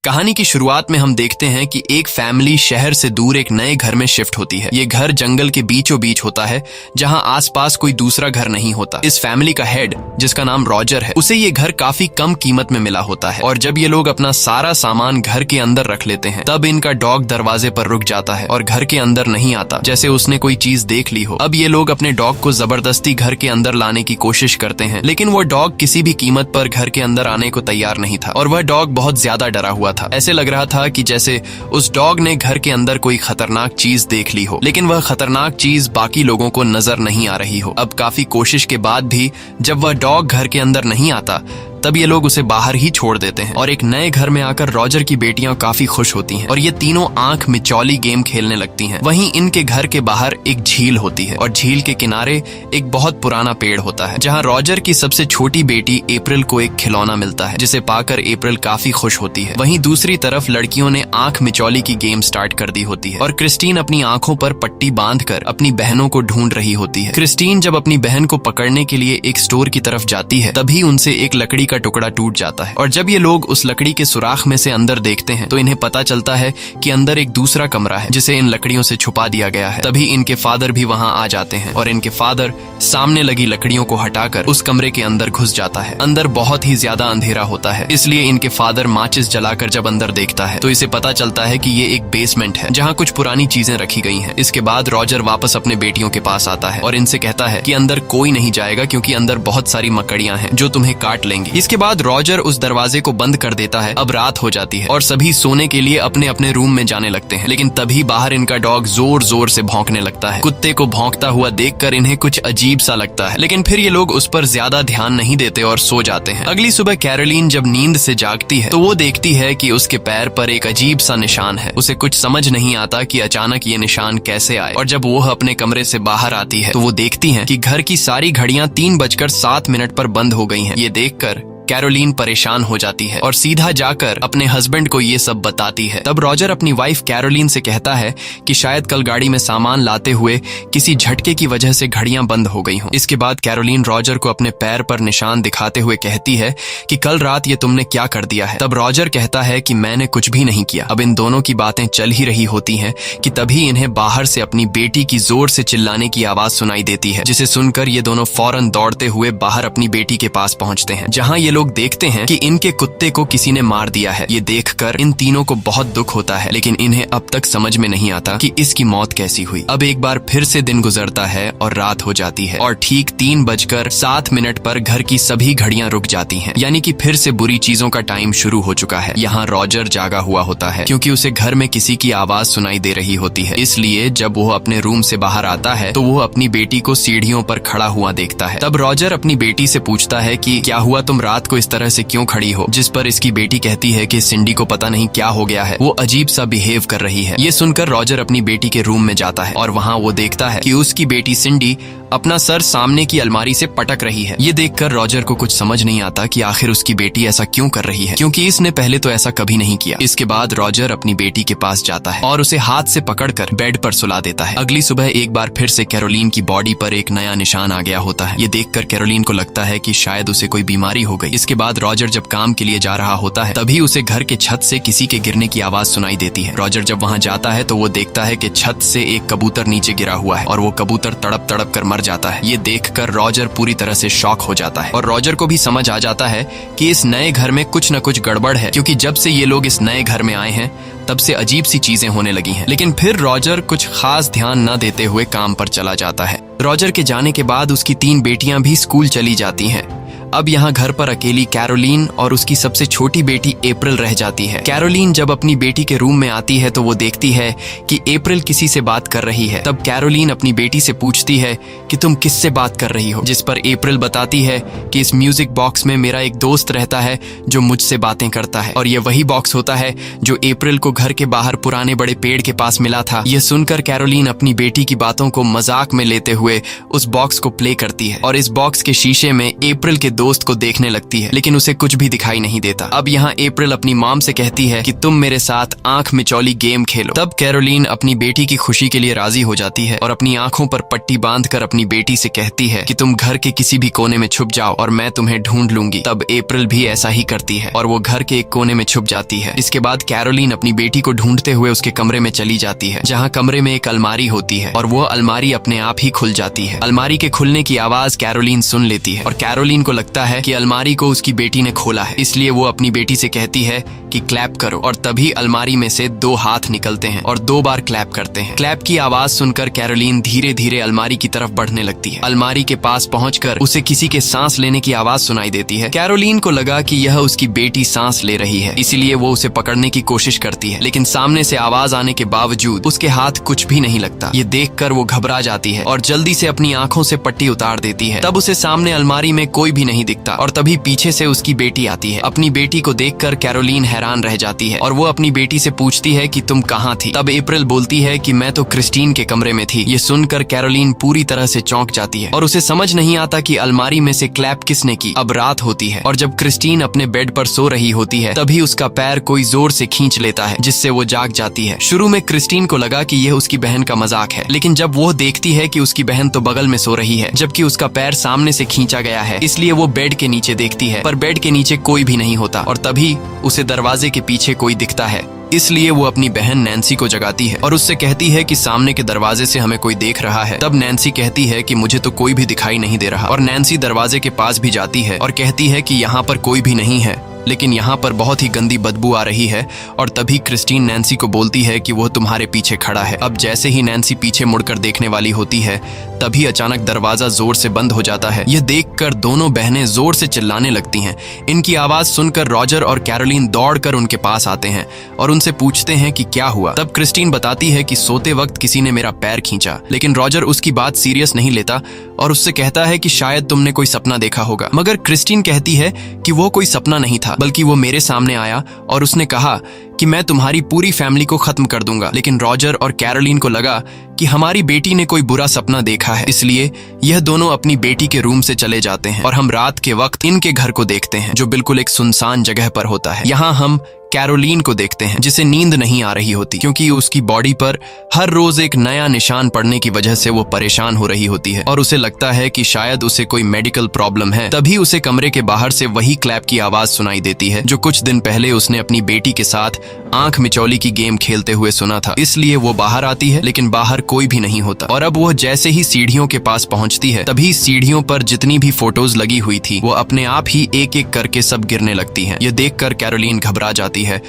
कहानी की शुरुआत में हम देखते हैं कि एक फैमिली शहर से दूर एक नए घर में शिफ्ट होती है। ये घर जंगल के बीचों बीच होता है जहां आसपास कोई दूसरा घर नहीं होता। इस फैमिली का हेड, जिसका नाम रॉजर है, उसे ये घर काफी कम कीमत में मिला होता है और जब ये लोग अपना सारा सामान घर के अंदर रख लेते हैं तब इनका डॉग दरवाजे पर रुक जाता है और घर के अंदर नहीं आता, जैसे उसने कोई चीज देख ली हो। अब ये लोग अपने डॉग को जबरदस्ती घर के अंदर लाने की कोशिश करते हैं, लेकिन वो डॉग किसी भी कीमत पर घर के अंदर आने को तैयार नहीं था और वह डॉग बहुत ज्यादा डरा हुआ था। ऐसे लग रहा था कि जैसे उस डॉग ने घर के अंदर कोई खतरनाक चीज देख ली हो, लेकिन वह खतरनाक चीज बाकी लोगों को नजर नहीं आ रही हो। अब काफी कोशिश के बाद भी जब वह डॉग घर के अंदर नहीं आता तब ये लोग उसे बाहर ही छोड़ देते हैं और एक नए घर में आकर रॉजर की बेटियां काफी खुश होती हैं और ये तीनों आंख मिचौली गेम खेलने लगती हैं। वहीं इनके घर के बाहर एक झील होती है और झील के किनारे एक बहुत पुराना पेड़ होता है जहां रॉजर की सबसे छोटी बेटी अप्रैल को एक खिलौना मिलता है, जिसे पाकर अप्रैल काफी खुश होती है। वहीं दूसरी तरफ लड़कियों ने आंख मिचौली की गेम स्टार्ट कर दी होती है और क्रिस्टीन अपनी आंखों पर पट्टी बांधकर अपनी बहनों को ढूंढ रही होती है। क्रिस्टीन जब अपनी बहन को पकड़ने के लिए एक स्टोर की तरफ जाती है तभी उनसे एक लकड़ी का टुकड़ा टूट जाता है और जब ये लोग उस लकड़ी के सुराख में से अंदर देखते हैं तो इन्हें पता चलता है कि अंदर एक दूसरा कमरा है जिसे इन लकड़ियों से छुपा दिया गया है। तभी इनके फादर भी वहां आ जाते हैं और इनके फादर सामने लगी लकड़ियों को हटाकर उस कमरे के अंदर घुस जाता है। अंदर बहुत ही ज्यादा अंधेरा होता है, इसलिए इनके फादर माचिस जलाकर जब अंदर देखता है तो इसे पता चलता है कि ये एक बेसमेंट है जहाँ कुछ पुरानी चीजें रखी गई हैं। इसके बाद रॉजर वापस अपने बेटियों के पास आता है और इनसे कहता है कि अंदर कोई नहीं जाएगा क्योंकि अंदर बहुत सारी मकड़ियां हैं जो तुम्हें काट लेंगी। इसके बाद रॉजर उस दरवाजे को बंद कर देता है। अब रात हो जाती है और सभी सोने के लिए अपने अपने रूम में जाने लगते हैं, लेकिन तभी बाहर इनका डॉग जोर जोर से भौंकने लगता है। कुत्ते को भौंकता हुआ देखकर इन्हें कुछ अजीब सा लगता है, लेकिन फिर ये लोग उस पर ज्यादा ध्यान नहीं देते और सो जाते हैं। अगली सुबह कैरोलीन जब नींद से जागती है तो वो देखती है कि उसके पैर पर एक अजीब सा निशान है। उसे कुछ समझ नहीं आता कि अचानक ये निशान कैसे आए और जब वो अपने कमरे से बाहर आती है तो वो देखती है कि घर की सारी घड़ियां 3:07 पर बंद हो गई हैं। ये देखकर कैरोलीन परेशान हो जाती है और सीधा जाकर अपने हस्बैंड को ये सब बताती है। तब रॉजर अपनी वाइफ कैरोलीन से कहता है कि शायद कल गाड़ी में सामान लाते हुए किसी झटके की वजह से घड़ियां बंद हो गई हों। इसके बाद कैरोलीन रॉजर को अपने पैर पर निशान दिखाते हुए कहती है कि कल रात ये तुमने क्या कर दिया है। तब रॉजर कहता है कि मैंने कुछ भी नहीं किया। अब इन दोनों की बातें चल ही रही होती हैं कि तभी इन्हें बाहर से अपनी बेटी की जोर से चिल्लाने की आवाज सुनाई देती है, जिसे सुनकर ये दोनों फौरन दौड़ते हुए बाहर अपनी बेटी के पास पहुंचते हैं, जहां ये लोग देखते हैं कि इनके कुत्ते को किसी ने मार दिया है। ये देखकर इन तीनों को बहुत दुख होता है, लेकिन इन्हें अब तक समझ में नहीं आता कि इसकी मौत कैसी हुई। अब एक बार फिर से दिन गुजरता है और रात हो जाती है और ठीक 3:07 पर घर की सभी घड़ियां रुक जाती हैं, यानी कि फिर से बुरी चीजों का टाइम शुरू हो चुका है। यहाँ रॉजर जागा हुआ होता है क्योंकि उसे घर में किसी की आवाज सुनाई दे रही होती है, इसलिए जब वो अपने रूम से बाहर आता है तो वो अपनी बेटी को सीढ़ियों पर खड़ा हुआ देखता है। तब रॉजर अपनी बेटी से पूछता है कि क्या हुआ, तुम रात को इस तरह से क्यों खड़ी हो, जिस पर इसकी बेटी कहती है कि सिंडी को पता नहीं क्या हो गया है, वो अजीब सा बिहेव कर रही है। ये सुनकर रॉजर अपनी बेटी के रूम में जाता है और वहाँ वो देखता है कि उसकी बेटी सिंडी अपना सर सामने की अलमारी से पटक रही है। ये देखकर रॉजर को कुछ समझ नहीं आता कि आखिर उसकी बेटी ऐसा क्यों कर रही है, क्योंकि इसने पहले तो ऐसा कभी नहीं किया। इसके बाद रॉजर अपनी बेटी के पास जाता है और उसे हाथ से पकड़कर बेड पर सुला देता है। अगली सुबह एक बार फिर से कैरोलीन की बॉडी पर एक नया निशान आ गया होता है। ये देखकर कैरोलीन को लगता है कि शायद उसे कोई बीमारी हो गई। इसके बाद रॉजर जब काम के लिए जा रहा होता है तभी उसे घर के छत से किसी के गिरने की आवाज सुनाई देती है। रॉजर जब वहाँ जाता है तो वो देखता है कि छत से एक कबूतर नीचे गिरा हुआ है और वो कबूतर तड़प तड़प कर मर जाता है। ये देखकर रॉजर पूरी तरह से शॉक हो जाता है और रॉजर को भी समझ आ जाता है कि इस नए घर में कुछ न कुछ गड़बड़ है, क्योंकि जब से ये लोग इस नए घर में आए हैं तब से अजीब सी चीजें होने लगी हैं। लेकिन फिर रॉजर कुछ खास ध्यान न देते हुए काम पर चला जाता है। रॉजर के जाने के बाद उसकी 3 बेटियां भी स्कूल चली जाती हैं। अब यहाँ घर पर अकेली कैरोलीन और उसकी सबसे छोटी बेटी अप्रैल रह जाती है। कैरोलीन जब अपनी बेटी के रूम में आती है तो वो देखती है कि अप्रैल किसी से बात कर रही है। तब कैरोलीन अपनी बेटी से पूछती है कि तुम किससे बात कर रही हो, जिस पर अप्रैल बताती है कि इस म्यूजिक बॉक्स में मेरा एक दोस्त रहता है जो मुझसे बातें करता है और ये वही बॉक्स होता है जो अप्रैल को घर के बाहर पुराने बड़े पेड़ के पास मिला था। ये सुनकर कैरोलीन अपनी बेटी की बातों को मजाक में लेते हुए उस बॉक्स को प्ले करती है और इस बॉक्स के शीशे में अप्रैल के दोस्त को देखने लगती है, लेकिन उसे कुछ भी दिखाई नहीं देता। अब यहाँ अप्रैल अपनी मॉम से कहती है कि तुम मेरे साथ आंख मिचौली गेम खेलो। तब कैरोलीन अपनी बेटी की खुशी के लिए राजी हो जाती है और अपनी आंखों पर पट्टी बांधकर अपनी बेटी से कहती है कि तुम घर के किसी भी कोने में छुप जाओ और मैं तुम्हें ढूंढ लूंगी। तब अप्रैल भी ऐसा ही करती है और वो घर के एक कोने में छुप जाती है। इसके बाद कैरोलीन अपनी बेटी को ढूंढते हुए उसके कमरे में चली जाती है, जहाँ कमरे में एक अलमारी होती है और वो अलमारी अपने आप ही खुल जाती है। अलमारी के खुलने की आवाज कैरोलीन सुन लेती है और कैरोलीन को लगता है कि अलमारी को उसकी बेटी ने खोला है, इसलिए वो अपनी बेटी से कहती है कि क्लैप करो। और तभी अलमारी में से 2 हाथ निकलते हैं और 2 बार क्लैप करते हैं। क्लैप की आवाज सुनकर कैरोलीन धीरे धीरे अलमारी की तरफ बढ़ने लगती है। अलमारी के पास पहुंचकर उसे किसी के सांस लेने की आवाज सुनाई देती है। कैरोलीन को लगा कि यह उसकी बेटी सांस ले रही है, इसीलिए वो उसे पकड़ने की कोशिश करती है, लेकिन सामने से आवाज आने के बावजूद उसके हाथ कुछ भी नहीं लगता। ये देखकर वो घबरा जाती है और जल्दी से अपनी आंखों से पट्टी उतार देती है। तब उसे सामने अलमारी में कोई भी नहीं दिखता और तभी पीछे से उसकी बेटी आती है। अपनी बेटी को देखकर कैरोलीन हैरान रह जाती है और वो अपनी बेटी से पूछती है कि तुम कहाँ थी। तब अप्रैल बोलती है कि मैं तो क्रिस्टीन के कमरे में थी। ये सुनकर कैरोलीन पूरी तरह से चौंक जाती है और उसे समझ नहीं आता कि अलमारी में से क्लैप किसने की। अब रात होती है और जब क्रिस्टीन अपने बेड पर सो रही होती है तभी उसका पैर कोई जोर से खींच लेता है, जिससे वो जाग जाती है। शुरू में क्रिस्टीन को लगा कि यह उसकी बहन का मजाक है, लेकिन जब वो देखती है कि उसकी बहन तो बगल में सो रही है जबकि उसका पैर सामने से खींचा गया है, इसलिए वो बेड के नीचे देखती है, पर बेड के नीचे कोई भी नहीं होता और तभी उसे दरवाजे के पीछे कोई दिखता है। इसलिए वो अपनी बहन नैन्सी को जगाती है और उससे कहती है कि सामने के दरवाजे से हमें कोई देख रहा है। तब नैन्सी कहती है कि मुझे तो कोई भी दिखाई नहीं दे रहा और नैन्सी दरवाजे के पास भी जाती है और कहती है कि यहाँ पर कोई भी नहीं है, लेकिन यहाँ पर बहुत ही गंदी बदबू आ रही है। और तभी क्रिस्टीन नैन्सी को बोलती है कि वो तुम्हारे पीछे खड़ा है। अब जैसे ही नैन्सी पीछे मुड़कर देखने वाली होती है तभी अचानक दरवाजा जोर से बंद हो जाता है। यह देखकर दोनों बहनें जोर से चिल्लाने लगती हैं। इनकी आवाज सुनकर रॉजर और कैरोलीन दौड़कर उनके पास आते हैं और उनसे पूछते हैं कि क्या हुआ। तब क्रिस्टीन बताती है कि सोते वक्त किसी ने मेरा पैर खींचा, लेकिन रॉजर उसकी बात सीरियस नहीं लेता और उससे कहता है कि शायद तुमने कोई सपना देखा होगा। मगर क्रिस्टीन कहती है कि वो कोई सपना नहीं था, बल्कि वो मेरे सामने आया और उसने कहा कि मैं तुम्हारी पूरी फैमिली को खत्म कर दूंगा। लेकिन रॉजर और कैरोलीन को लगा कि हमारी बेटी ने कोई बुरा सपना देखा है, इसलिए यह दोनों अपनी बेटी के रूम से चले जाते हैं और हम रात के वक्त इनके घर को देखते हैं जो बिल्कुल एक सुनसान जगह पर होता है। यहाँ हम कैरोलीन को देखते हैं जिसे नींद नहीं आ रही होती क्योंकि उसकी बॉडी पर हर रोज एक नया निशान पड़ने की वजह से वो परेशान हो रही होती है और उसे लगता है कि शायद उसे कोई मेडिकल प्रॉब्लम है। तभी उसे कमरे के बाहर से वही क्लैप की आवाज सुनाई देती है जो कुछ दिन पहले उसने अपनी बेटी के साथ आंख मिचौली की गेम खेलते हुए सुना था। इसलिए वो बाहर आती है, लेकिन बाहर कोई भी नहीं होता और अब वो जैसे ही सीढ़ियों के पास पहुंचती है तभी सीढ़ियों पर जितनी भी फोटोज लगी हुई थी वो अपने आप ही एक एक करके सब गिरने लगती हैं। ये देखकर कैरोलीन घबरा जाती है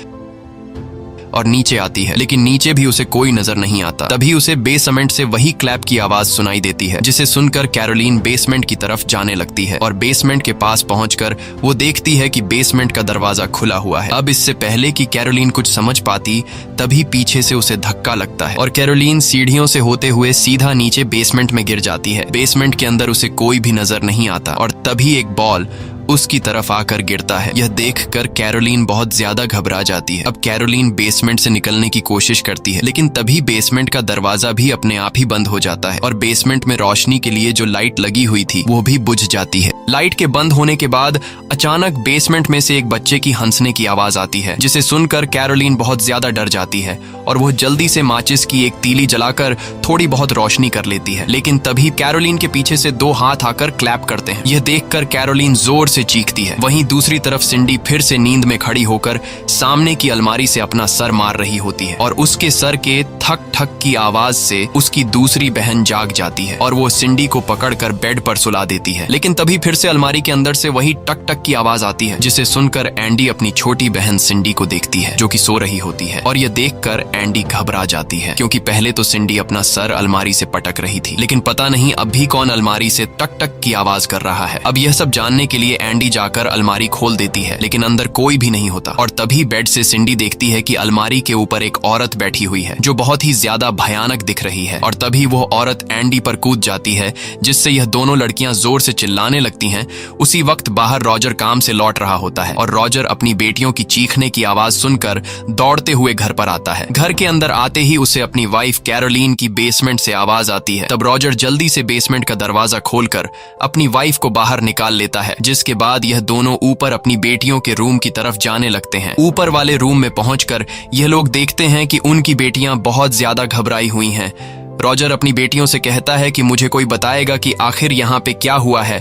और नीचे आती है, लेकिन नीचे भी उसे कोई नजर नहीं आता। तभी उसे बेसमेंट से वही क्लैप की आवाज सुनाई देती है, जिसे सुनकर कैरोलीन बेसमेंट की तरफ जाने लगती है और बेसमेंट के पास पहुंचकर वो देखती है कि बेसमेंट का दरवाजा खुला हुआ है। अब इससे पहले कि कैरोलीन कुछ समझ पाती तभी पीछे से उसे धक्का लगता है और कैरोलीन सीढ़ियों से होते हुए सीधा नीचे बेसमेंट में गिर जाती है। बेसमेंट के अंदर उसे कोई भी नजर नहीं आता और तभी एक बॉल उसकी तरफ आकर गिरता है। यह देखकर कैरोलीन बहुत ज्यादा घबरा जाती है। अब कैरोलीन बेसमेंट से निकलने की कोशिश करती है, लेकिन तभी बेसमेंट का दरवाजा भी अपने आप ही बंद हो जाता है और बेसमेंट में रोशनी के लिए जो लाइट लगी हुई थी वो भी बुझ जाती है। लाइट के बंद होने के बाद अचानक बेसमेंट में से एक बच्चे की हंसने की आवाज आती है, जिसे सुनकर कैरोलीन बहुत ज्यादा डर जाती है और वो जल्दी से माचिस की एक तीली जलाकर थोड़ी बहुत रोशनी कर लेती है। लेकिन तभी कैरोलीन के पीछे से 2 हाथ आकर क्लैप करते हैं। यह देखकर कैरोलीन जोर से चीखती है। वहीं दूसरी तरफ सिंडी फिर से नींद में खड़ी होकर सामने की अलमारी से अपना सर मार रही होती है और उसके सर के ठक ठक की आवाज से उसकी दूसरी बहन जाग जाती है और वो सिंडी को पकड़कर बेड पर सुला देती है। लेकिन तभी फिर से अलमारी के अंदर से वही टक टक की आवाज आती है, जिसे सुनकर एंडी अपनी छोटी बहन सिंडी को देखती है जो कि सो रही होती है और यह देखकर एंडी घबरा जाती है क्योंकि पहले तो सिंडी अपना सर अलमारी से पटक रही थी, लेकिन पता नहीं अब भी कौन अलमारी से टक टक की आवाज कर रहा है। अब यह सब जानने के लिए एंडी जाकर अलमारी खोल देती है, लेकिन अंदर कोई भी नहीं होता और तभी बेड से सिंडी देखती है कि अलमारी के ऊपर एक औरत बैठी हुई है जो बहुत ही ज्यादा भयानक दिख रही है और तभी वो औरत एंडी पर कूद जाती है, जिससे यह दोनों लड़कियां जोर से चिल्लाने लगती हैं। उसी वक्त बाहर रॉजर काम से लौट रहा होता है और रॉजर अपनी बेटियों की चीखने की आवाज सुनकर दौड़ते हुए घर पर आता है। घर के अंदर आते ही उसे अपनी वाइफ कैरोलीन की बेसमेंट से आवाज आती है। तब रॉजर जल्दी से बेसमेंट का दरवाजा खोलकर अपनी वाइफ को बाहर निकाल लेता है, जिसके इसके बाद यह दोनों ऊपर अपनी बेटियों के रूम की तरफ जाने लगते हैं। ऊपर वाले रूम में पहुंचकर यह लोग देखते हैं कि उनकी बेटियां बहुत ज्यादा घबराई हुई हैं। रॉजर अपनी बेटियों से कहता है कि मुझे कोई बताएगा कि आखिर यहाँ पे क्या हुआ है।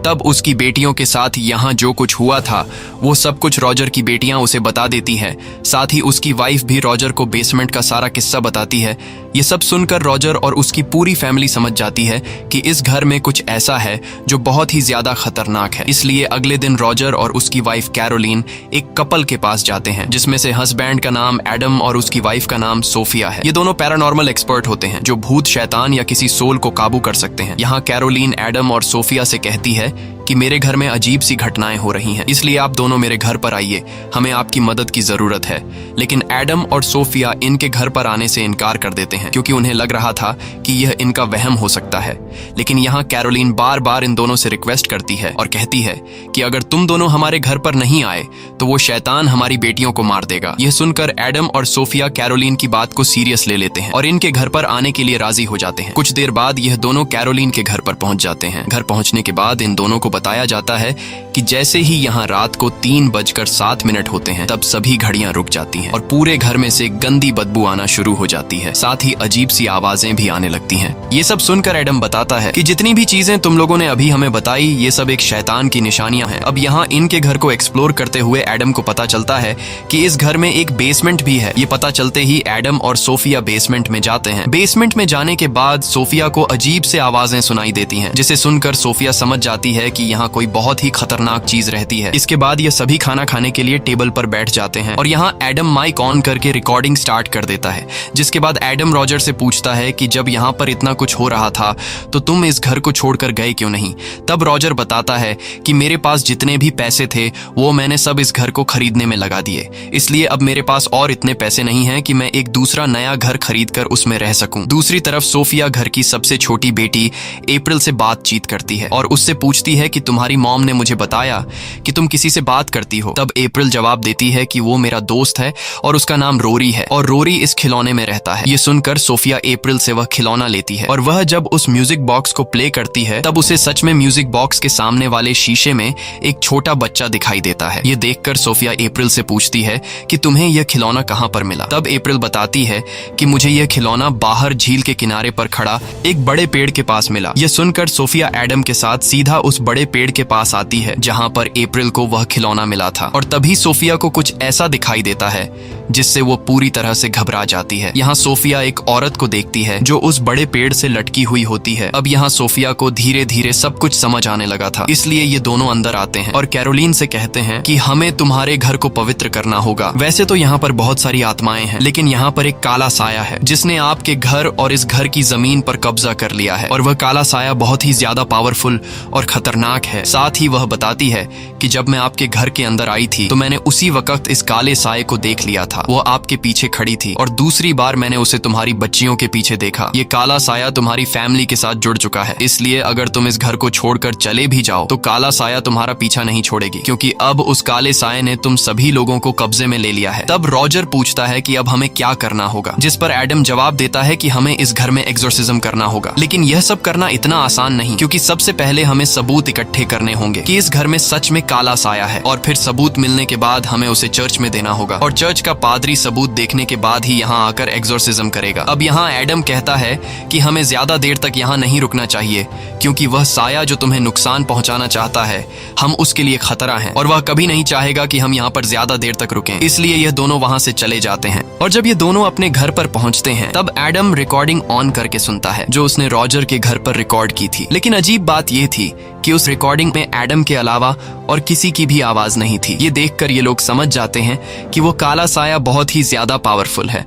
तब उसकी बेटियों के साथ यहाँ जो कुछ हुआ था वो सब कुछ रॉजर की बेटियां उसे बता देती है। साथ ही उसकी वाइफ भी रॉजर को बेसमेंट का सारा किस्सा बताती है। ये सब सुनकर रॉजर और उसकी पूरी फैमिली समझ जाती है कि इस घर में कुछ ऐसा है जो बहुत ही ज्यादा खतरनाक है। इसलिए अगले दिन रॉजर और उसकी वाइफ कैरोलीन एक कपल के पास जाते हैं, जिसमें से हस्बैंड का नाम एडम और उसकी वाइफ का नाम सोफिया है। ये दोनों पैरानॉर्मल एक्सपर्ट होते हैं जो भूत, शैतान या किसी सोल को काबू कर सकते हैं। यहाँ कैरोलीन एडम और सोफिया से कहती है कि मेरे घर में अजीब सी घटनाएं हो रही हैं, इसलिए आप दोनों मेरे घर पर आइए, हमें आपकी मदद की जरूरत है। लेकिन एडम और सोफिया इनके घर पर आने से इनकार कर देते हैं क्योंकि उन्हें लग रहा था कि यह इनका वहम हो सकता है। लेकिन यहाँ कैरोलीन बार बार इन दोनों से रिक्वेस्ट करती है और कहती है कि अगर तुम दोनों हमारे घर पर नहीं आए तो वो शैतान हमारी बेटियों को मार देगा। यह सुनकर एडम और सोफिया कैरोलीन की बात को सीरियस ले लेते हैं और इनके घर पर आने के लिए राजी हो जाते हैं। कुछ देर बाद यह दोनों कैरोलीन के घर पर पहुंच जाते हैं। घर पहुंचने के बाद इन दोनों को बताया जाता है कि जैसे ही यहाँ रात को 3:07 होते हैं तब सभी घड़ियां रुक जाती हैं और पूरे घर में से गंदी बदबू आना शुरू हो जाती है। साथ ही अजीब सी आवाजें भी आने लगती हैं। ये सब सुनकर एडम बताता है कि जितनी भी चीजें तुम लोगों ने अभी हमें बताई ये सब एक शैतान की निशानियां हैं। अब यहाँ इनके घर को एक्सप्लोर करते हुए एडम को पता चलता है कि इस घर में एक बेसमेंट भी है। ये पता चलते ही एडम और सोफिया बेसमेंट में जाते हैं। बेसमेंट में जाने के बाद सोफिया को अजीब से आवाजें सुनाई देती हैं, जिसे सुनकर सोफिया समझ जाती है कि यहाँ कोई बहुत ही खतरनाक चीज रहती है। इसके बाद ये सभी खाना खाने के लिए टेबल पर बैठ जाते हैं और यहाँ एडम माइक ऑन करके रिकॉर्डिंग स्टार्ट कर देता है। जिसके बाद एडम रॉजर से पूछता है कि जब यहाँ पर इतना कुछ हो रहा था तो तुम इस घर को छोड़कर गए क्यों नहीं। तब रॉजर बताता है कि मेरे पास जितने भी पैसे थे वो मैंने सब इस घर को खरीदने में लगा दिए, इसलिए अब मेरे पास और इतने पैसे नहीं हैं कि मैं एक दूसरा नया घर खरीद कर उसमें रह सकूं। दूसरी तरफ सोफिया घर की सबसे छोटी बेटी अप्रैल से बातचीत करती है और उससे पूछती है कि तुम्हारी मॉम ने मुझे बताया कि तुम किसी से बात करती हो। तब अप्रैल जवाब देती है कि वो मेरा दोस्त है और उसका नाम रोरी है और रोरी इस खिलौने में रहता है। ये सुनकर सोफिया अप्रैल से वह खिलौना लेती है और वह जब उस म्यूजिक बॉक्स को प्ले करती है तब उसे सच में म्यूजिक बॉक्स के सामने वाले शीशे में एक छोटा बच्चा दिखाई देता है। ये देखकर सोफिया अप्रैल से पूछती है कि तुम्हें यह खिलौना कहाँ पर मिला। तब अप्रैल बताती है कि मुझे यह खिलौना बाहर झील के किनारे पर खड़ा एक बड़े पेड़ के पास मिला। यह सुनकर सोफिया एडम के साथ सीधा उस बड़े पेड़ के पास आती है जहां पर अप्रैल को वह खिलौना मिला था और तभी सोफिया को कुछ ऐसा दिखाई देता है जिससे वो पूरी तरह से घबरा जाती है। यहाँ सोफिया एक औरत को देखती है जो उस बड़े पेड़ से लटकी हुई होती है। अब यहाँ सोफिया को धीरे धीरे सब कुछ समझ आने लगा था, इसलिए ये दोनों अंदर आते हैं और कैरोलीन से कहते हैं कि हमें तुम्हारे घर को पवित्र करना होगा। वैसे तो यहाँ पर बहुत सारी आत्माएं हैं, लेकिन यहाँ पर एक काला साया है जिसने आपके घर और इस घर की जमीन पर कब्जा कर लिया है और वह काला साया बहुत ही ज्यादा पावरफुल और खतरनाक है। साथ ही वह बताती है कि जब मैं आपके घर के अंदर आई थी तो मैंने उसी वक्त इस काले साये को देख लिया था। वो आपके पीछे खड़ी थी और दूसरी बार मैंने उसे तुम्हारी बच्चियों के पीछे देखा। ये काला साया तुम्हारी फैमिली के साथ जुड़ चुका है, इसलिए अगर तुम इस घर को छोड़कर चले भी जाओ तो काला साया तुम्हारा पीछा नहीं छोड़ेगी, क्योंकि अब उस काले साये ने तुम सभी लोगों को कब्जे में ले लिया है। तब रॉजर पूछता है कि अब हमें क्या करना होगा, जिस पर एडम जवाब देता है कि हमें इस घर में एक्सोर्सिज्म करना होगा। लेकिन यह सब करना इतना आसान नहीं, क्योंकि सबसे पहले हमें सबूत इकट्ठे करने होंगे कि इस घर में सच में काला साया है और फिर सबूत मिलने के बाद हमें उसे चर्च में देना होगा और चर्च का पादरी सबूत देखने के बाद ही यहाँ आकर एक्सोर्सिज्म करेगा। अब यहाँ एडम कहता है कि हमें ज्यादा देर तक यहाँ नहीं रुकना चाहिए, क्योंकि वह साया जो तुम्हें नुकसान पहुंचाना चाहता है हम उसके लिए खतरा हैं और वह कभी नहीं चाहेगा कि हम यहाँ पर ज्यादा देर तक रुकें। इसलिए ये दोनों वहाँ से चले जाते हैं और जब ये दोनों अपने घर पर पहुंचते हैं तब एडम रिकॉर्डिंग ऑन करके सुनता है जो उसने रॉजर के घर पर रिकॉर्ड की थी। लेकिन अजीब बात ये थी कि उस रिकॉर्डिंग में एडम के अलावा और किसी की भी आवाज नहीं थी। ये देखकर ये लोग समझ जाते हैं कि वो काला साया बहुत ही ज्यादा पावरफुल है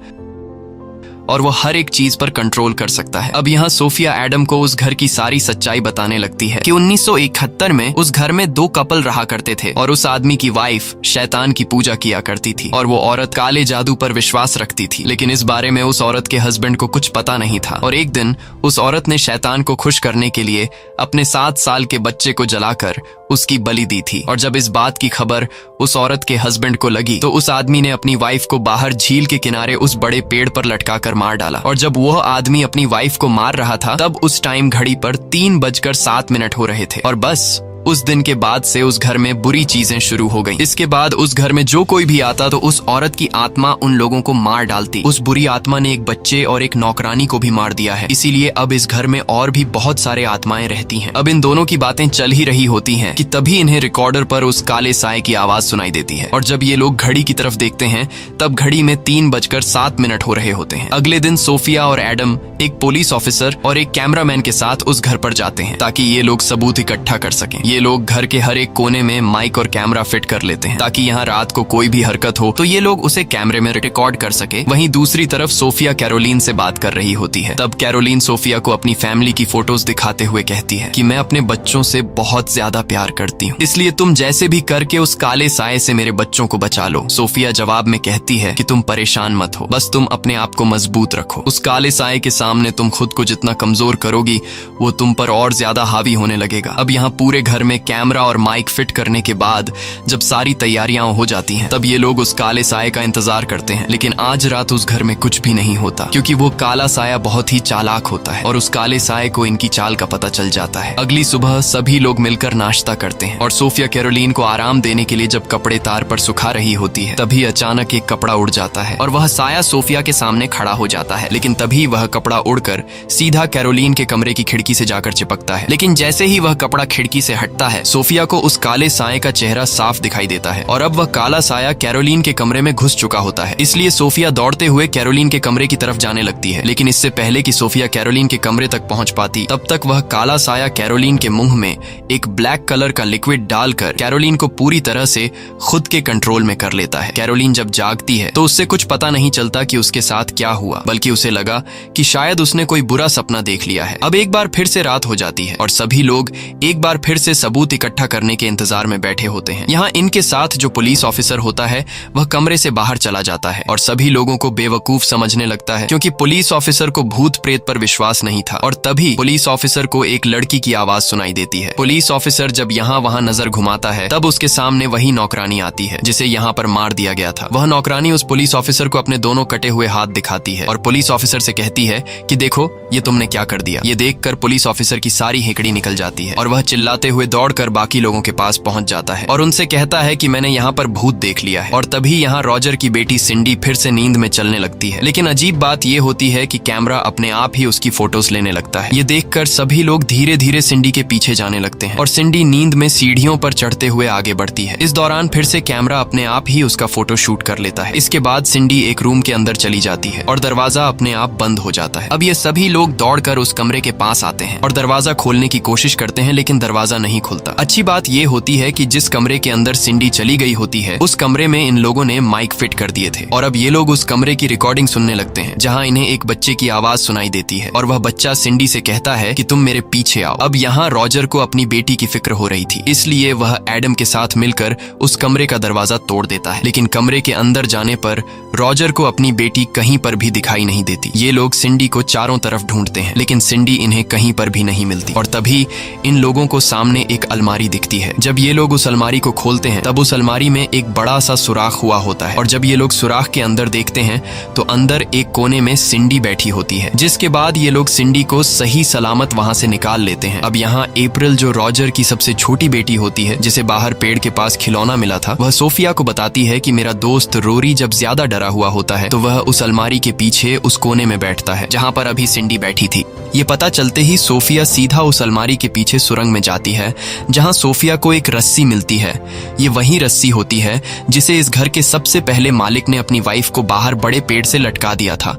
और वो हर एक चीज पर कंट्रोल कर सकता है। अब यहाँ सोफिया एडम को उस घर की सारी सच्चाई बताने लगती है कि 1971 में उस घर में 2 कपल रहा करते थे और उस आदमी की वाइफ शैतान की पूजा किया करती थी और वो औरत काले जादू पर विश्वास रखती थी। लेकिन इस बारे में उस औरत के हस्बैंड को कुछ पता नहीं था और एक दिन उस औरत ने शैतान को खुश करने के लिए अपने 7 साल के बच्चे को जलाकर उसकी बलि दी थी। और जब इस बात की खबर उस औरत के हस्बैंड को लगी तो उस आदमी ने अपनी वाइफ को बाहर झील के किनारे उस बड़े पेड़ पर लटकाकर मार डाला। और जब वह आदमी अपनी वाइफ को मार रहा था तब उस टाइम घड़ी पर 3:07 हो रहे थे और बस उस दिन के बाद से उस घर में बुरी चीजें शुरू हो गई। इसके बाद उस घर में जो कोई भी आता तो उस औरत की आत्मा उन लोगों को मार डालती। उस बुरी आत्मा ने एक बच्चे और एक नौकरानी को भी मार दिया है, इसीलिए अब इस घर में और भी बहुत सारे आत्माएं रहती हैं। अब इन दोनों की बातें चल ही रही होती हैं कि तभी इन्हें रिकॉर्डर पर उस काले साए की आवाज सुनाई देती है। और जब ये लोग घड़ी की तरफ देखते हैं तब घड़ी में 3:07 हो रहे होते हैं। अगले दिन सोफिया और एडम एक पुलिस ऑफिसर और एक कैमरामैन के साथ उस घर पर जाते हैं ताकि ये लोग सबूत इकट्ठा कर सकें। ये लोग घर के हर एक कोने में माइक और कैमरा फिट कर लेते हैं ताकि यहाँ रात को कोई भी हरकत हो तो ये लोग उसे कैमरे में रिकॉर्ड कर सके। वहीं दूसरी तरफ सोफिया कैरोलीन से बात कर रही होती है। तब कैरोलीन सोफिया को अपनी फैमिली की फोटोज दिखाते हुए कहती है कि मैं अपने बच्चों से बहुत ज्यादा प्यार करती हूँ, इसलिए तुम जैसे भी करके उस काले साए से मेरे बच्चों को बचा लो। सोफिया जवाब में कहती है कि तुम परेशान मत हो, बस तुम अपने आप को मजबूत रखो। उस काले साए के सामने तुम खुद को जितना कमजोर करोगी वो तुम पर और ज्यादा हावी होने लगेगा। अब यहाँ पूरे घर में कैमरा और माइक फिट करने के बाद जब सारी तैयारियां हो जाती हैं तब ये लोग उस काले साए का इंतजार करते हैं। लेकिन आज रात उस घर में कुछ भी नहीं होता क्योंकि वो काला साया बहुत ही चालाक होता है और उस काले साए को इनकी चाल का पता चल जाता है। अगली सुबह सभी लोग मिलकर नाश्ता करते हैं और सोफिया कैरोलीन को आराम देने के लिए जब कपड़े तार पर सुखा रही होती है तभी अचानक एक कपड़ा उड़ जाता है और वह साया सोफिया के सामने खड़ा हो जाता है। लेकिन तभी वह कपड़ा उड़कर सीधा कैरोलीन के कमरे की खिड़की से जाकर चिपकता है। लेकिन जैसे ही वह कपड़ा खिड़की से हटता है सोफिया को उस काले साए का चेहरा साफ दिखाई देता है और अब वह काला साया कैरोलीन के कमरे में घुस चुका होता है। इसलिए सोफिया दौड़ते हुए कैरोलीन के कमरे की तरफ जाने लगती है। लेकिन इससे पहले कि सोफिया कैरोलीन के कमरे तक पहुंच पाती तब तक वह काला साया कैरोलीन के मुंह में एक ब्लैक कलर का लिक्विड डालकर कैरोलीन को पूरी तरह से खुद के कंट्रोल में कर लेता है। कैरोलीन जब जागती है तो उससे कुछ पता नहीं चलता कि उसके साथ क्या हुआ, बल्कि उसे लगा कि शायद उसने कोई बुरा सपना देख लिया है। अब एक बार फिर से रात हो जाती है और सभी लोग एक बार फिर से सबूत इकट्ठा करने के इंतजार में बैठे होते हैं। यहाँ इनके साथ जो पुलिस ऑफिसर होता है वह कमरे से बाहर चला जाता है और सभी लोगों को बेवकूफ समझने लगता है क्योंकि पुलिस ऑफिसर को भूत प्रेत पर विश्वास नहीं था। और तभी पुलिस ऑफिसर को एक लड़की की आवाज सुनाई देती है। पुलिस ऑफिसर जब यहाँ वहाँ नजर घुमाता है तब उसके सामने वही नौकरानी आती है जिसे यहाँ पर मार दिया गया था। वह नौकरानी उस पुलिस ऑफिसर को अपने दोनों कटे हुए हाथ दिखाती है और पुलिस ऑफिसर से कहती है कि देखो ये तुमने क्या कर दिया। ये देखकर पुलिस ऑफिसर की सारी हिकड़ी निकल जाती है और वह चिल्लाते हुए दौड़कर बाकी लोगों के पास पहुंच जाता है और उनसे कहता है कि मैंने यहाँ पर भूत देख लिया है। और तभी यहाँ रॉजर की बेटी सिंडी फिर से नींद में चलने लगती है। लेकिन अजीब बात ये होती है कि कैमरा अपने आप ही उसकी फोटोज लेने लगता है। ये देखकर सभी लोग धीरे धीरे सिंडी के पीछे जाने लगते हैं और सिंडी नींद में सीढ़ियों पर चढ़ते हुए आगे बढ़ती है। इस दौरान फिर से कैमरा अपने आप ही उसका फोटो शूट कर लेता है। इसके बाद सिंडी एक रूम के अंदर चली जाती है और दरवाजा अपने आप बंद हो जाता है। अब ये सभी लोग दौड़कर उस कमरे के पास आते हैं और दरवाजा खोलने की कोशिश करते हैं लेकिन दरवाजा नहीं खुलता। अच्छी बात ये होती है कि जिस कमरे के अंदर सिंडी चली गई होती है उस कमरे में इन लोगों ने माइक फिट कर दिए थे और अब ये लोग उस कमरे की रिकॉर्डिंग सुनने लगते हैं जहां इन्हें एक बच्चे की आवाज सुनाई देती है और वह बच्चा सिंडी से कहता है कि तुम मेरे पीछे आओ। अब यहाँ रॉजर को अपनी बेटी की फिक्र हो रही थी, इसलिए वह एडम के साथ मिलकर उस कमरे का दरवाजा तोड़ देता है। लेकिन कमरे के अंदर जाने पर रॉजर को अपनी बेटी कहीं पर भी दिखाई नहीं देती। ये लोग सिंडी को चारों तरफ ढूंढते हैं लेकिन सिंडी इन्हें कहीं पर भी नहीं मिलती और तभी इन लोगों को सामने एक अलमारी दिखती है। जब ये लोग उस अलमारी को खोलते हैं तब उस अलमारी में एक बड़ा सा सुराख हुआ होता है और जब ये लोग सुराख के अंदर देखते हैं तो अंदर एक कोने में सिंडी बैठी होती है, जिसके बाद ये लोग सिंडी को सही सलामत वहां से निकाल लेते हैं। अब यहाँ अप्रैल जो रॉजर की सबसे छोटी बेटी होती है जिसे बाहर पेड़ के पास खिलौना मिला था, वह सोफिया को बताती है कि मेरा दोस्त रोरी जब ज्यादा डरा हुआ होता है तो वह उस अलमारी के पीछे उस कोने में बैठता है जहाँ पर अभी सिंडी बैठी थी। ये पता चलते ही सोफिया सीधा उस अलमारी के पीछे सुरंग में जाती है जहां सोफिया को एक रस्सी मिलती है। ये वही रस्सी होती है जिसे इस घर के सबसे पहले मालिक ने अपनी वाइफ को बाहर बड़े पेड़ से लटका दिया था।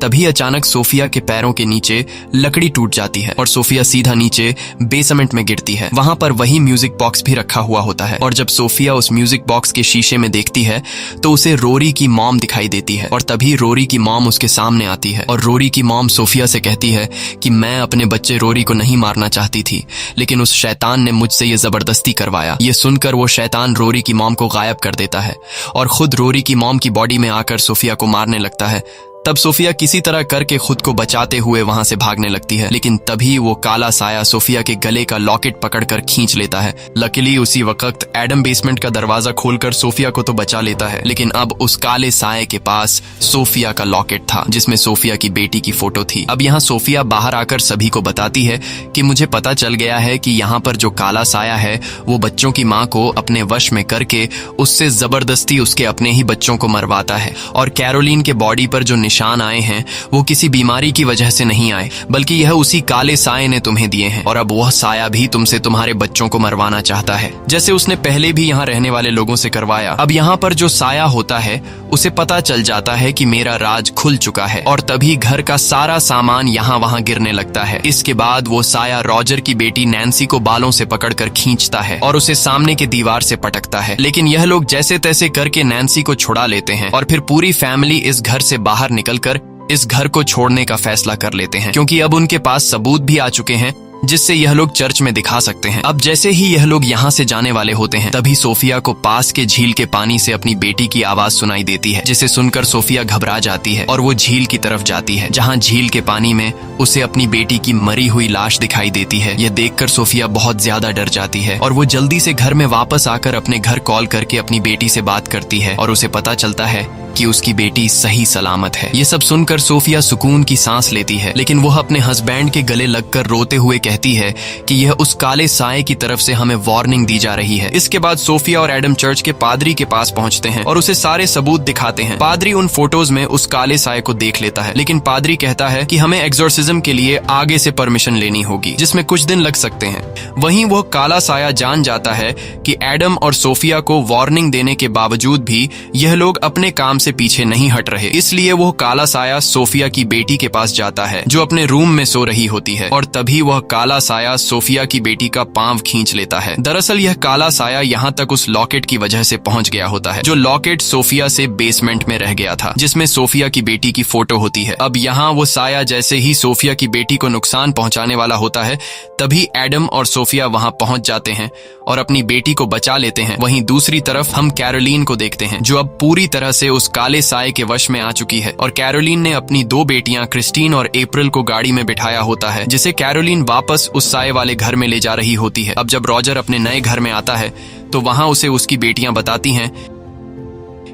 तभी अचानक सोफिया के पैरों के नीचे लकड़ी टूट जाती है और सोफिया सीधा नीचे बेसमेंट में गिरती है। वहां पर वही म्यूजिक बॉक्स भी रखा हुआ होता है और जब सोफिया उस म्यूजिक बॉक्स के शीशे में देखती है तो उसे रोरी की मॉम दिखाई देती है और तभी रोरी की मॉम उसके सामने आती है और रोरी की मॉम सोफिया से कहती है कि मैं अपने बच्चे रोरी को नहीं मारना चाहती थी लेकिन उस शैतान ने मुझसे ये जबरदस्ती करवाया। ये सुनकर वो शैतान रोरी की मॉम को गायब कर देता है और खुद रोरी की मॉम की बॉडी में आकर सोफिया को मारने लगता है। तब सोफिया किसी तरह करके खुद को बचाते हुए वहां से भागने लगती है, लेकिन तभी वो काला साया सोफिया के गले का लॉकेट पकड़कर खींच लेता है। लकीली उसी वक्त एडम बेसमेंट का दरवाजा खोलकर सोफिया को तो बचा लेता है, लेकिन अब उस काले साये के पास सोफिया का लॉकेट था जिसमें सोफिया की बेटी की फोटो थी। अब यहाँ सोफिया बाहर आकर सभी को बताती है कि मुझे पता चल गया है कि यहाँ पर जो काला साया है वो बच्चों की माँ को अपने वश में करके उससे जबरदस्ती उसके अपने ही बच्चों को मरवाता है। और कैरोलिन के बॉडी पर जो निशान आए हैं वो किसी बीमारी की वजह से नहीं आए, बल्कि यह उसी काले साये ने तुम्हें दिए हैं। और अब वह साया भी तुमसे तुम्हारे बच्चों को मरवाना चाहता है, जैसे उसने पहले भी यहाँ रहने वाले लोगों से करवाया। अब यहाँ पर जो साया होता है उसे पता चल जाता है कि मेरा राज खुल चुका है, और तभी घर का सारा सामान यहाँ वहाँ गिरने लगता है। इसके बाद वो साया रॉजर की बेटी नैन्सी को बालों से पकड़कर खींचता है और उसे सामने के दीवार से पटकता है, लेकिन यह लोग जैसे तैसे करके नैन्सी को छुड़ा लेते हैं और फिर पूरी फैमिली इस घर से बाहर निकलकर इस घर को छोड़ने का फैसला कर लेते हैं, क्योंकि अब उनके पास सबूत भी आ चुके हैं जिससे यह लोग चर्च में दिखा सकते हैं। अब जैसे ही यह लोग यहाँ से जाने वाले होते हैं तभी सोफिया को पास के झील के पानी से अपनी बेटी की आवाज सुनाई देती है, जिसे सुनकर सोफिया घबरा जाती है और वो झील की तरफ जाती है, जहाँ झील के पानी में उसे अपनी बेटी की मरी हुई लाश दिखाई देती है। यह देखकर सोफिया बहुत ज्यादा डर जाती है और वो जल्दी से घर में वापस आकर अपने घर कॉल करके अपनी बेटी से बात करती है और उसे पता चलता है कि उसकी बेटी सही सलामत है। ये सब सुनकर सोफिया सुकून की सांस लेती है, लेकिन वह अपने हस्बैंड के गले लगकर रोते हुए कहती है कि यह उस काले साये की तरफ से हमें वार्निंग दी जा रही है। इसके बाद सोफिया और एडम चर्च के पादरी के पास पहुंचते हैं और उसे सारे सबूत दिखाते हैं। पादरी उन फोटोज में उस काले साये को देख लेता है, लेकिन पादरी कहता है कि हमें एक्सोर्सिज्म के लिए आगे से परमिशन लेनी होगी, जिसमें कुछ दिन लग सकते हैं। वहीं वह काला साया जान जाता है कि एडम और सोफिया को वार्निंग देने के बावजूद भी यह लोग अपने काम से पीछे नहीं हट रहे, इसलिए वो काला साया सोफिया की बेटी के पास जाता है जो अपने रूम में सो रही होती है, और तभी वह काला साया सोफिया की बेटी का पांव खींच लेता है। दरअसल यह काला साया यहाँ तक उस लॉकेट की वजह से पहुंच गया होता है, जो लॉकेट सोफिया से बेसमेंट में रह गया था, जिसमें सोफिया की बेटी की फोटो होती है। अब यहाँ वो साया जैसे ही सोफिया की बेटी को नुकसान पहुंचाने वाला होता है तभी एडम और सोफिया वहां पहुंच जाते हैं और अपनी बेटी को बचा लेते हैं। वहीं दूसरी तरफ हम कैरोलिन को देखते हैं जो अब पूरी तरह से उस काले साये के वश में आ चुकी है, और कैरोलिन ने अपनी दो बेटियां क्रिस्टीन और अप्रैल को गाड़ी में बिठाया होता है, जिसे कैरोलिन वापस उस साये वाले घर में ले जा रही होती है। अब जब रॉजर अपने नए घर में आता है तो वहां उसे उसकी बेटियां बताती हैं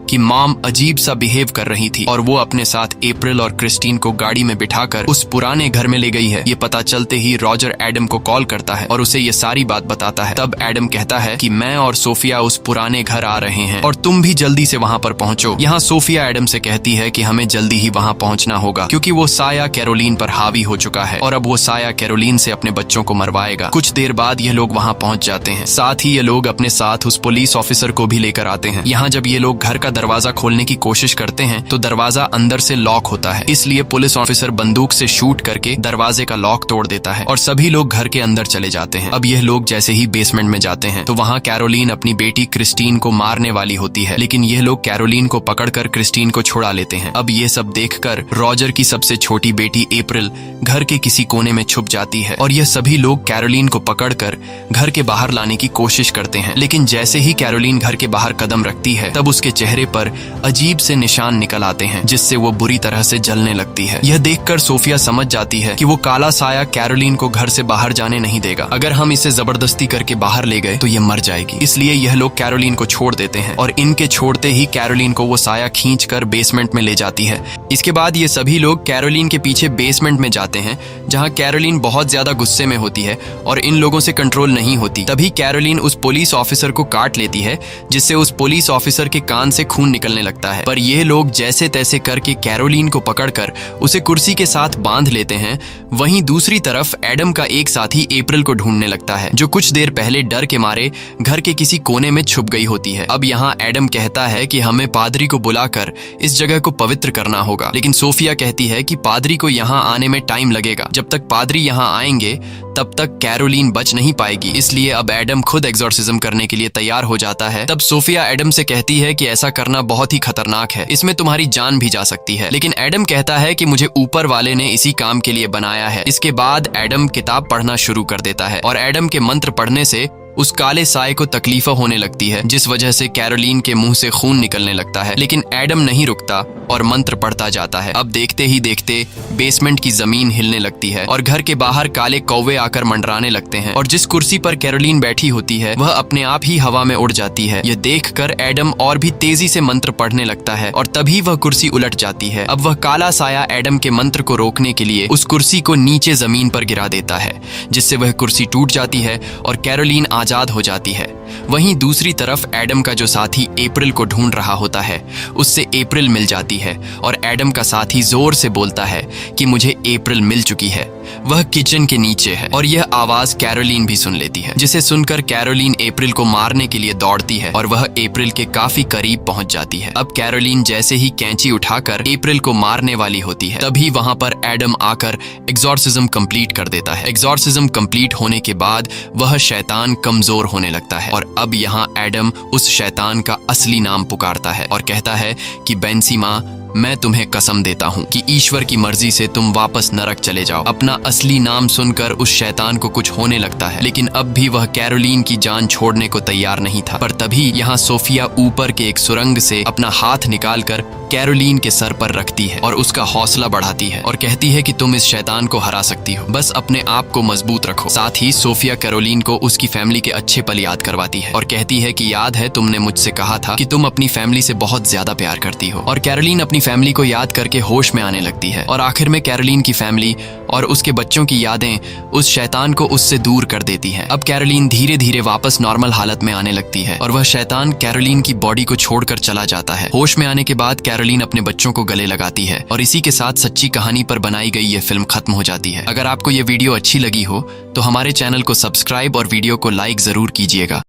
कि मॉम अजीब सा बिहेव कर रही थी और वो अपने साथ अप्रैल और क्रिस्टीन को गाड़ी में बिठाकर उस पुराने घर में ले गई है। ये पता चलते ही रॉजर एडम को कॉल करता है और उसे ये सारी बात बताता है। तब एडम कहता है कि मैं और सोफिया उस पुराने घर आ रहे हैं और तुम भी जल्दी से वहां पर पहुंचो। यहाँ सोफिया एडम से कहती है कि हमें जल्दी ही वहां पहुंचना होगा, क्योंकि वो साया कैरोलिन पर हावी हो चुका है और अब वो साया कैरोलिन से अपने बच्चों को मरवाएगा। कुछ देर बाद ये लोग वहां पहुंच जाते हैं। साथ ही ये लोग अपने साथ उस पुलिस ऑफिसर को भी लेकर आते हैं। यहाँ जब ये लोग घर का दरवाजा खोलने की कोशिश करते हैं तो दरवाजा अंदर से लॉक होता है, इसलिए पुलिस ऑफिसर बंदूक से शूट करके दरवाजे का लॉक तोड़ देता है और सभी लोग घर के अंदर चले जाते हैं। अब यह लोग जैसे ही बेसमेंट में जाते हैं तो वहाँ कैरोलिन अपनी बेटी क्रिस्टीन को मारने वाली होती है, लेकिन यह लोग कैरोलिन को पकड़कर क्रिस्टीन को छुड़ा लेते हैं। अब ये सब देखकर रॉजर की सबसे छोटी बेटी अप्रैल घर के किसी कोने में छुप जाती है और यह सभी लोग कैरोलिन को पकड़कर घर के बाहर लाने की कोशिश करते हैं, लेकिन जैसे ही कैरोलिन घर के बाहर कदम रखती है तब उसके चेहरे पर अजीब से निशान निकल आते हैं, जिससे वो बुरी तरह से जलने लगती है। यह देखकर सोफिया समझ जाती है कि वो काला साया कैरोलिन को घर से बाहर जाने नहीं देगा। अगर हम इसे जबरदस्ती करके बाहर ले गए तो ये मर जाएगी, इसलिए यह लोग कैरोलिन को छोड़ देते हैं और इनके छोड़ते ही कैरोलिन को वो साया खींचकर बेसमेंट में ले जाती है। इसके बाद ये सभी लोग कैरोलिन के पीछे बेसमेंट में जाते हैं, जहाँ कैरोलिन बहुत ज्यादा गुस्से में होती है और इन लोगों से कंट्रोल नहीं होती। तभी कैरोलिन उस पुलिस ऑफिसर को काट लेती है, जिससे उस पुलिस ऑफिसर के कान से खून निकलने लगता है। पर ये लोग जैसे तैसे करके कैरोलिन को पकड़कर उसे कुर्सी के साथ बांध लेते हैं। वहीं दूसरी तरफ एडम का एक साथी अप्रैल को ढूंढने लगता है, जो कुछ देर पहले डर के मारे घर के किसी कोने में छुप गई होती है। अब यहाँ एडम कहता है कि हमें पादरी को बुलाकर इस जगह को पवित्र करना होगा, लेकिन सोफिया कहती है कि पादरी को यहाँ आने में टाइम लगेगा। जब तक पादरी यहाँ आएंगे तब तक कैरोलिन बच नहीं पाएगी, इसलिए अब एडम खुद एक्सोर्सिज्म करने के लिए तैयार हो जाता है। तब सोफिया एडम से कहती है कि ऐसा करना बहुत ही खतरनाक है, इसमें तुम्हारी जान भी जा सकती है, लेकिन एडम कहता है कि मुझे ऊपर वाले ने इसी काम के लिए बनाया है। इसके बाद एडम किताब पढ़ना शुरू कर देता है और एडम के मंत्र पढ़ने से उस काले साए को तकलीफ होने लगती है, जिस वजह से कैरोलीन के मुंह से खून निकलने लगता है। लेकिन एडम नहीं रुकता और मंत्र पढ़ता जाता है। अब देखते ही देखते बेसमेंट की जमीन हिलने लगती है और घर के बाहर काले कौवे आकर मंडराने लगते हैं और जिस कुर्सी पर कैरोलीन बैठी होती है वह अपने आप ही हवा में उड़ जाती है। यह देखकर एडम और भी तेजी से मंत्र पढ़ने लगता है और तभी वह कुर्सी उलट जाती है। अब वह काला साया एडम के मंत्र को रोकने के लिए उस कुर्सी को नीचे जमीन पर गिरा देता है, जिससे वह कुर्सी टूट जाती है और कैरोलीन आजाद हो जाती है। वहीं दूसरी तरफ एडम का जो साथी अप्रैल को ढूंढ रहा होता है, उससे अप्रैल मिल जाती है और एडम का साथी जोर से बोलता है कि मुझे अप्रैल मिल चुकी है। वह किचन के नीचे है और यह आवाज कैरोलीन भी सुन लेती है, जिसे सुनकर कैरोलीन अप्रैल को मारने के लिए दौड़ती है और वह अप्रैल के काफी करीब पहुंच जाती है। अब कैरोलीन जैसे ही कैंची उठाकर अप्रैल को मारने वाली होती है, तभी वहां पर एडम आकर एग्जॉर्सिज्म कंप्लीट कर देता है। एग्जॉर्सिज्म कंप्लीट होने के बाद वह शैतान कमजोर होने लगता है और अब यहाँ एडम उस शैतान का असली नाम पुकारता है और कहता है कि बेंसी माँ, मैं तुम्हें कसम देता हूँ कि ईश्वर की मर्जी से तुम वापस नरक चले जाओ। अपना असली नाम सुनकर उस शैतान को कुछ होने लगता है, लेकिन अब भी वह कैरोलीन की जान छोड़ने को तैयार नहीं था। पर तभी यहाँ सोफिया ऊपर के एक सुरंग से अपना हाथ निकालकर कैरोलीन के सर पर रखती है और उसका हौसला बढ़ाती है और कहती है कि तुम इस शैतान को हरा सकती हो, बस अपने आप को मजबूत रखो। साथ ही सोफिया कैरोलीन को उसकी फैमिली के अच्छे पल याद करवाती है और कहती है कि याद है तुमने मुझसे कहा था कि तुम अपनी फैमिली से बहुत ज्यादा प्यार करती हो। और कैरोलीन अपनी फैमिली को याद करके होश में आने लगती है और आखिर में कैरोलीन की फैमिली और उसके बच्चों की यादें उस शैतान को उससे दूर कर देती हैं। अब कैरोलीन धीरे धीरे वापस नॉर्मल हालत में आने लगती है और वह शैतान कैरोलीन की बॉडी को छोड़कर चला जाता है। होश में आने के बाद कैरोलीन अपने बच्चों को गले लगाती है और इसी के साथ सच्ची कहानी पर बनाई गई यह फिल्म खत्म हो जाती है। अगर आपको यह वीडियो अच्छी लगी हो तो हमारे चैनल को सब्सक्राइब और वीडियो को लाइक जरूर कीजिएगा।